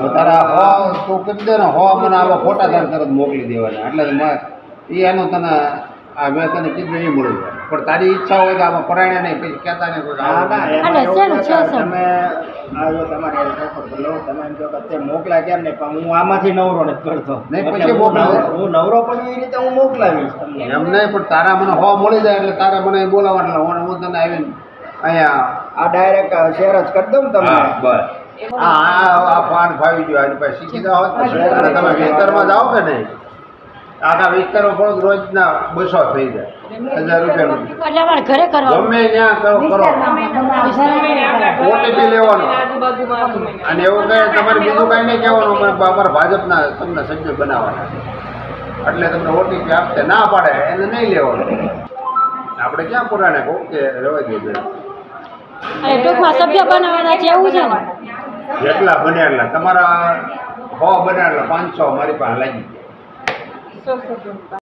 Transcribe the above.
તારા હો તું કરી દે ને હો મને આવા ફોટા તારે તરત મોકલી દેવાના એટલે એ એનો તને આ મેં તને કીધું એ મળી જાય પણ તારી ઈચ્છા હોય કે આમાં પરાણે નહીં પછી કહેતા નહીં કોઈ તમે જો તમારે તમે એમ કહો કે તે મોકલા કેમ નહીં પણ હું આમાંથી નવરો નથી કરતો નહીં પછી મોકલાવ હું નવરો પણ એવી રીતે હું મોકલાવીશ તમને એમ નહીં પણ તારા મને હો મળી જાય એટલે તારા મને બોલાવવા એટલે હું તને આવીને અહીંયા આ ડાયરેક્ટ શેર જ કરી દઉં ને તમને બસ આ પાન ફાવી ગયો આની પાસે શીખી જાઓ તમે વિસ્તારમાં જાઓ કે નહીં આખા વિસ્તારમાં પણ રોજના 200 થઈ જાય 1000 રૂપિયા ઘરે કરવા ગમે ત્યાં કરો ઓટીપી લેવાનો અને એવું કહે તમારે બીજું કાંઈ નહીં કહેવાનું અમારા ભાજપના તમને સભ્ય બનાવવાના એટલે તમને ઓટીપી આપશે ના પાડે એને નહીં લેવાનું આપણે ક્યાં પુરાણે કહું કે રહેવા દઈએ ટૂંકમાં સભ્ય બનાવવાના છે એવું છે ને જેટલા બને એટલા તમારા 100 બને એટલા 500 મારી પાસે લાગી ગયા